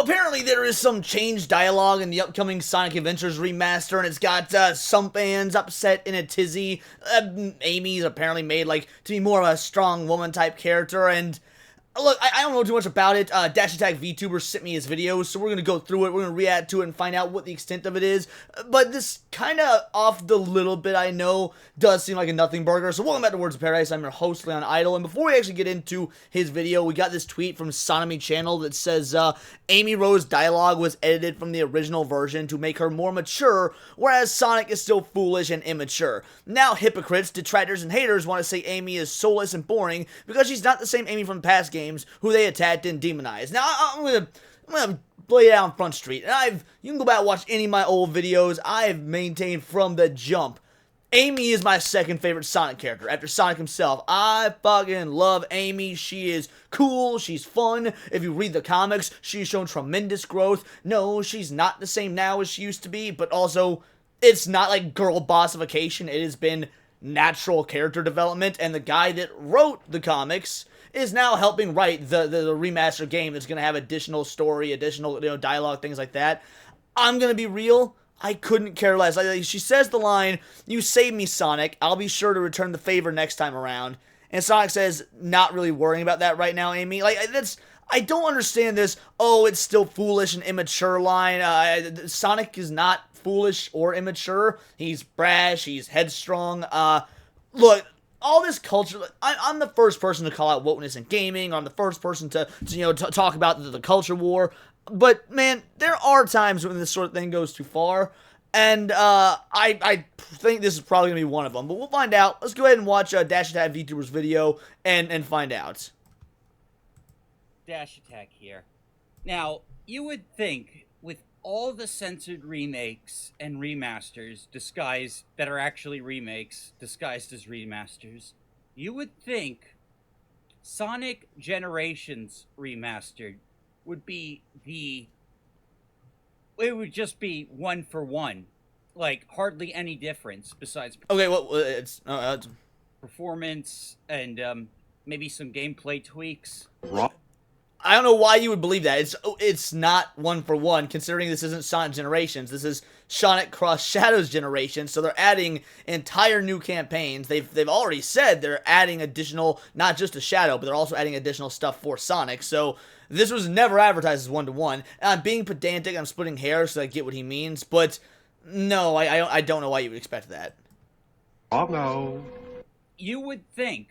apparently there is some changed dialogue in the upcoming Sonic Adventures remaster, and it's got some fans upset in a tizzy. Amy's apparently made, like, to be more of a strong woman type character, and look, I don't know too much about it. Dash Attack VTuber sent me his videos, so we're going to go through it, we're going to react to it and find out what the extent of it is. But this kind of, off the little bit I know, does seem like a nothing burger. So welcome back to Words of Paradise, I'm your host, Leon Idle, and before we actually get into his video, we got this tweet from Sonomy Channel that says, Amy Rose dialogue was edited from the original version to make her more mature, whereas Sonic is still foolish and immature. Now hypocrites, detractors, and haters want to say Amy is soulless and boring because she's not the same Amy from past games who they attacked and demonized. Now, I'm gonna lay it out on Front Street, and you can go back and watch any of my old videos. I've maintained from the jump, Amy is my second favorite Sonic character, after Sonic himself. I fucking love Amy. She is cool, she's fun. If you read the comics, she's shown tremendous growth. No, she's not the same now as she used to be, but also, it's not like girl bossification. It has been natural character development, and the guy that wrote the comics is now helping write the remaster game that's going to have additional story, additional, dialogue, things like that. I'm going to be real, I couldn't care less. Like, she says the line, "You saved me, Sonic. I'll be sure to return the favor next time around." And Sonic says, "Not really worrying about that right now, Amy." Like, I don't understand this, "Oh, it's still foolish and immature" line. Sonic is not foolish or immature. He's brash, he's headstrong. Look, all this culture, I'm the first person to call out wokeness in gaming. I'm the first person to talk about the culture war. But, man, there are times when this sort of thing goes too far. And, I think this is probably going to be one of them. But we'll find out. Let's go ahead and watch Dash Attack VTuber's video and find out. Dash Attack here. Now, you would think, with all the censored remakes and remasters that are actually remakes disguised as remasters, you would think Sonic Generations Remastered would be it would just be one for one. Like, hardly any difference besides okay, well, it's performance and maybe some gameplay tweaks. I don't know why you would believe that. It's not one for one, considering this isn't Sonic Generations. This is Sonic Cross Shadows Generations, so they're adding entire new campaigns. They've already said they're adding additional, not just a Shadow, but they're also adding additional stuff for Sonic. So this was never advertised as one-to-one. I'm being pedantic, I'm splitting hairs so I get what he means, but no, I don't know why you would expect that. Oh no. You would think.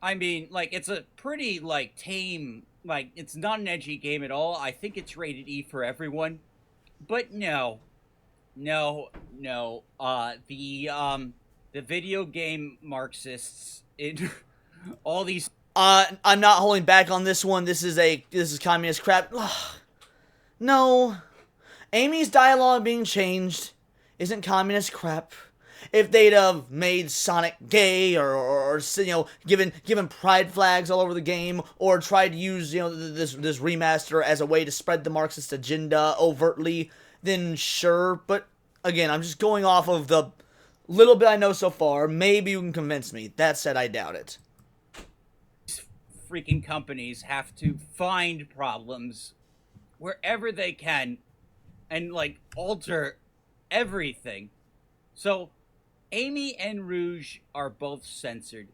I mean, like, it's a pretty, like, tame, like, it's not an edgy game at all. I think it's rated E for everyone. But no. The video game Marxists in all these... I'm not holding back on this one. This is communist crap. Ugh. No. Amy's dialogue being changed isn't communist crap. If they'd have made Sonic gay, or given pride flags all over the game, or tried to use, this remaster as a way to spread the Marxist agenda overtly, then sure. But again, I'm just going off of the little bit I know so far. Maybe you can convince me. That said, I doubt it. Freaking companies have to find problems wherever they can and, like, alter everything. So Amy and Rouge are both censored.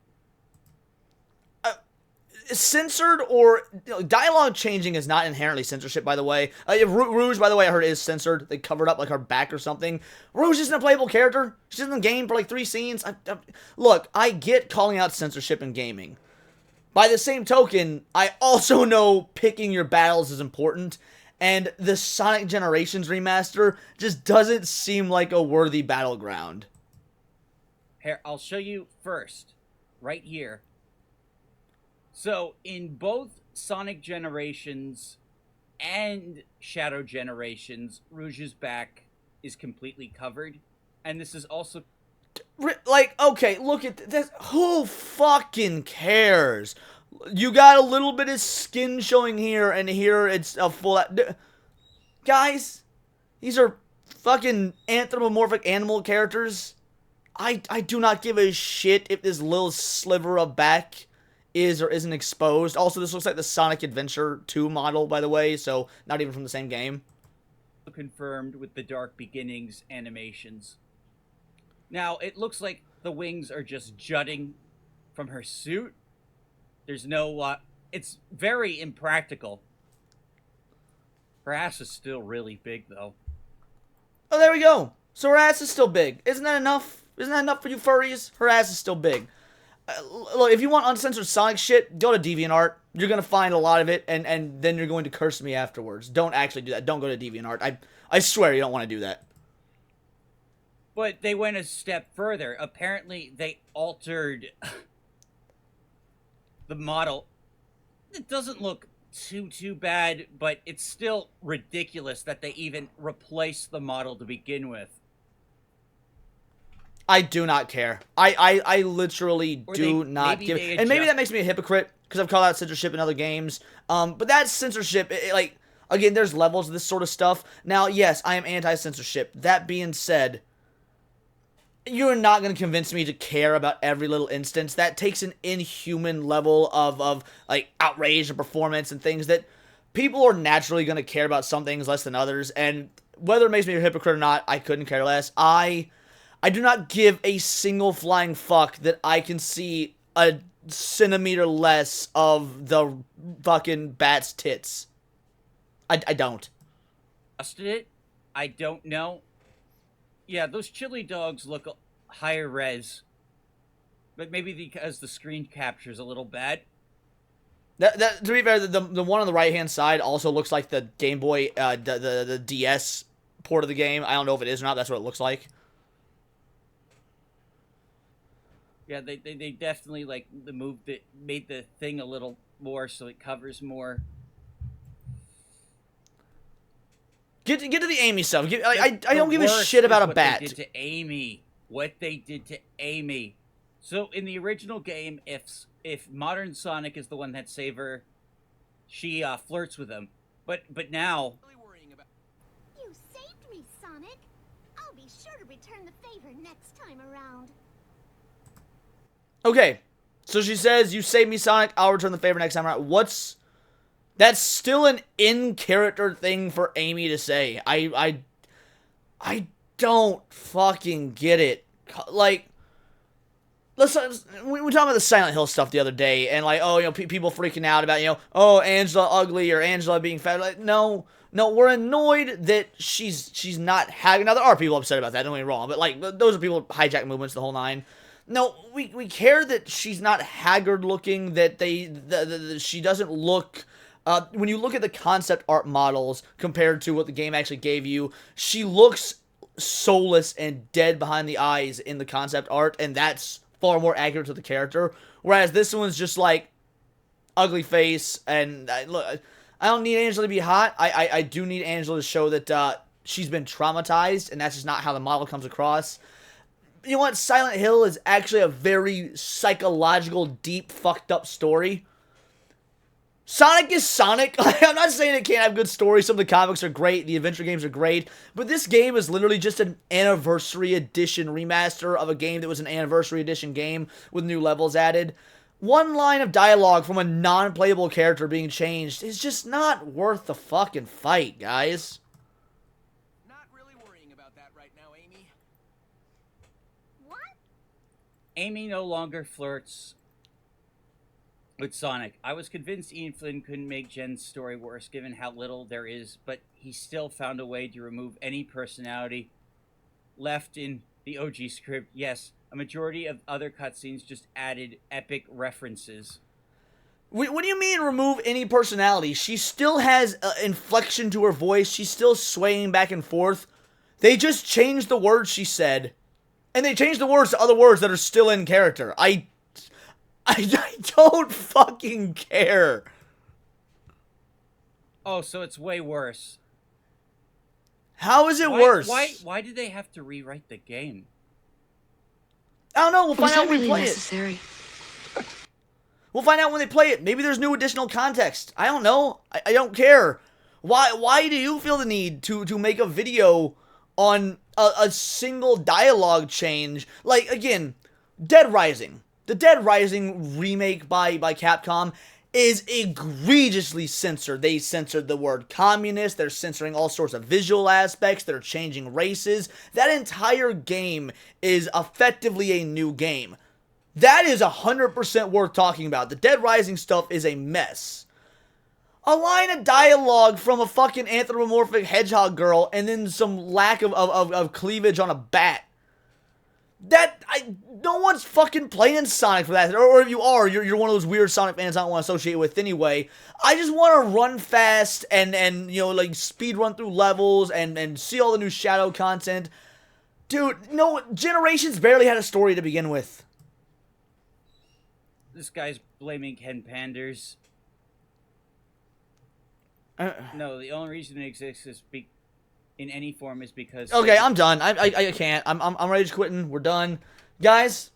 Censored or dialogue changing is not inherently censorship, by the way. Rouge, by the way, I heard is censored. They covered up, like, her back or something. Rouge isn't a playable character. She's in the game for like 3 scenes. Look, I get calling out censorship in gaming. By the same token, I also know picking your battles is important, and the Sonic Generations remaster just doesn't seem like a worthy battleground. Here, I'll show you first, right here. So, in both Sonic Generations and Shadow Generations, Rouge's back is completely covered, and this is also... Like, okay, look at this. Who fucking cares? You got a little bit of skin showing here, and here it's a full... Guys, these are fucking anthropomorphic animal characters. I do not give a shit if this little sliver of back is or isn't exposed. Also, this looks like the Sonic Adventure 2 model, by the way, so not even from the same game. Confirmed with the Dark Beginnings animations. Now, it looks like the wings are just jutting from her suit. There's no, it's very impractical. Her ass is still really big, though. Oh, there we go. So her ass is still big. Isn't that enough? Isn't that enough for you furries? Her ass is still big. Look, if you want uncensored Sonic shit, go to DeviantArt. You're going to find a lot of it, and then you're going to curse me afterwards. Don't actually do that. Don't go to DeviantArt. I swear you don't want to do that. But they went a step further. Apparently, they altered the model. It doesn't look too bad, but it's still ridiculous that they even replaced the model to begin with. I do not care. I literally do not give it. And maybe that makes me a hypocrite, because I've called out censorship in other games. But that's censorship. Like, again, there's levels of this sort of stuff. Now, yes, I am anti-censorship. That being said, you're not going to convince me to care about every little instance. That takes an inhuman level of like, outrage and performance and things that people are naturally going to care about some things less than others. And whether it makes me a hypocrite or not, I couldn't care less. I do not give a single flying fuck that I can see a centimeter less of the fucking bat's tits. I don't. Busted it? I don't know. Yeah, those chili dogs look higher res. But maybe because the screen capture's a little bad. To be fair, the one on the right-hand side also looks like the Game Boy, the DS port of the game. I don't know if it is or not. That's what it looks like. Yeah, they definitely, like, made the thing a little more so it covers more. Get to the Amy stuff. I don't give a shit about a bat. What they did to Amy. What they did to Amy. So, in the original game, if modern Sonic is the one that saved her, she flirts with him. But now... You saved me, Sonic. I'll be sure to return the favor next time around. Okay, so she says, you saved me, Sonic, I'll return the favor next time around. That's still an in-character thing for Amy to say. I don't fucking get it. Like, we were talking about the Silent Hill stuff the other day, and like, oh, you know, people freaking out about, you know, oh, Angela ugly, or Angela being fat. Like, no, we're annoyed that she's not having. Now, there are people upset about that, don't get me wrong, but like, those are people hijack movements, the whole nine. No, we care that she's not haggard looking, that she doesn't look, when you look at the concept art models compared to what the game actually gave you, she looks soulless and dead behind the eyes in the concept art, and that's far more accurate to the character, whereas this one's just like, ugly face, and look, I don't need Angela to be hot, I do need Angela to show that she's been traumatized, and that's just not how the model comes across. You know what? Silent Hill is actually a very psychological, deep, fucked up story. Sonic is Sonic. I'm not saying it can't have good stories. Some of the comics are great. The adventure games are great. But this game is literally just an anniversary edition remaster of a game that was an anniversary edition game with new levels added. One line of dialogue from a non-playable character being changed is just not worth the fucking fight, guys. Amy no longer flirts with Sonic. I was convinced Ian Flynn couldn't make Jen's story worse, given how little there is, but he still found a way to remove any personality left in the OG script. Yes, a majority of other cutscenes just added epic references. What do you mean remove any personality? She still has inflection to her voice. She's still swaying back and forth. They just changed the words she said. And they changed the words to other words that are still in character. I don't fucking care. Oh, so it's way worse. How is it worse? Why did they have to rewrite the game? I don't know. We'll find out when we play necessary? it. We'll find out when they play it. Maybe there's new additional context. I don't know. I don't care. Why do you feel the need to make a video on a single dialogue change? Like, again, Dead Rising. The Dead Rising remake by Capcom is egregiously censored. They censored the word communist, they're censoring all sorts of visual aspects, they're changing races. That entire game is effectively a new game. That is 100% worth talking about. The Dead Rising stuff is a mess. A line of dialogue from a fucking anthropomorphic hedgehog girl and then some lack of cleavage on a bat. No one's fucking playing Sonic for that. Or if you are, you're one of those weird Sonic fans I don't want to associate with anyway. I just want to run fast and you know, like, speed run through levels and see all the new Shadow content. Dude, no, Generations barely had a story to begin with. This guy's blaming Ken Panders. No, the only reason it exists is in any form is because... Okay, I'm done. I can't. I'm rage quitting. We're done. Guys,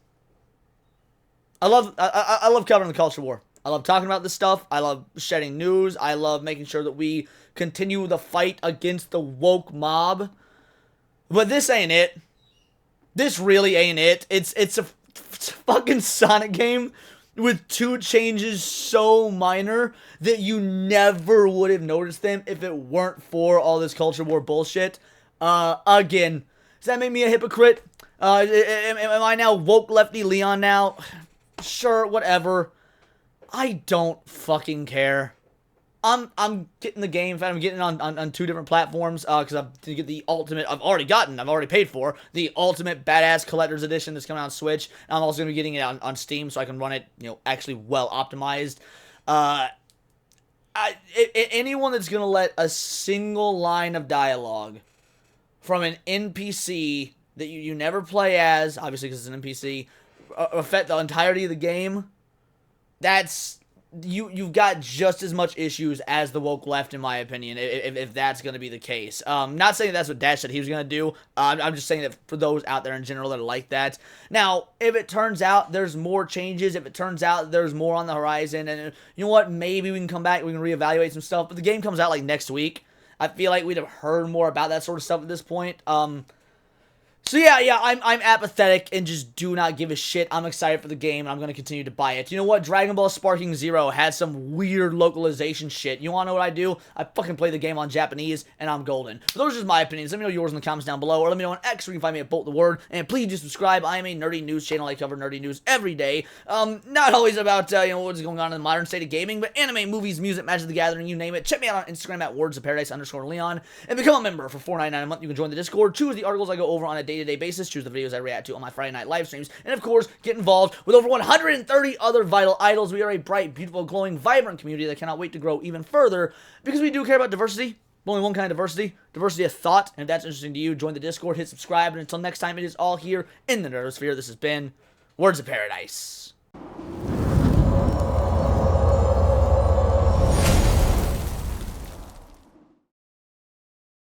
I love covering the culture war. I love talking about this stuff. I love shedding news. I love making sure that we continue the fight against the woke mob. But this ain't it. This really ain't it. It's a fucking Sonic game with 2 changes so minor that you never would have noticed them if it weren't for all this culture war bullshit. Again, does that make me a hypocrite? Am I now woke lefty Leon now? Sure, whatever. I don't fucking care. I'm getting the game. In fact, I'm getting it on 2 different platforms, because I'm to get the ultimate. I've already paid for the ultimate badass collector's edition that's coming out on Switch. And I'm also gonna be getting it on Steam so I can run it, you know, actually well optimized. Anyone that's gonna let a single line of dialogue from an NPC that you never play as, obviously because it's an NPC, affect the entirety of the game, that's... You've got just as much issues as the woke left, in my opinion, if that's going to be the case. Not saying that's what Dash said he was going to do. I'm just saying that for those out there in general that are like that. Now, if it turns out there's more changes, if it turns out there's more on the horizon, and you know what, maybe we can come back, we can reevaluate some stuff, but the game comes out like next week. I feel like we'd have heard more about that sort of stuff at this point. So yeah, I'm apathetic and just do not give a shit. I'm excited for the game, and I'm going to continue to buy it. You know what? Dragon Ball Sparking Zero had some weird localization shit. You want to know what I do? I fucking play the game on Japanese, and I'm golden. But those are just my opinions. Let me know yours in the comments down below, or let me know on X, where you can find me at Bolt the Word. And please do subscribe. I am a nerdy news channel. I cover nerdy news every day. Not always about, you know, what's going on in the modern state of gaming, but anime, movies, music, Magic the Gathering, you name it. Check me out on Instagram at wordsofparadise_Leon, and become a member for $4.99 a month. You can join the Discord, choose the articles I go over on a day-to-day basis, choose the videos I react to on my Friday night live streams, and of course, get involved with over 130 other vital idols. We are a bright, beautiful, glowing, vibrant community that cannot wait to grow even further, because we do care about diversity. But only one kind of diversity of thought, and if that's interesting to you, join the Discord, hit subscribe, and until next time, it is all here in the Nerdosphere. This has been Words of Paradise.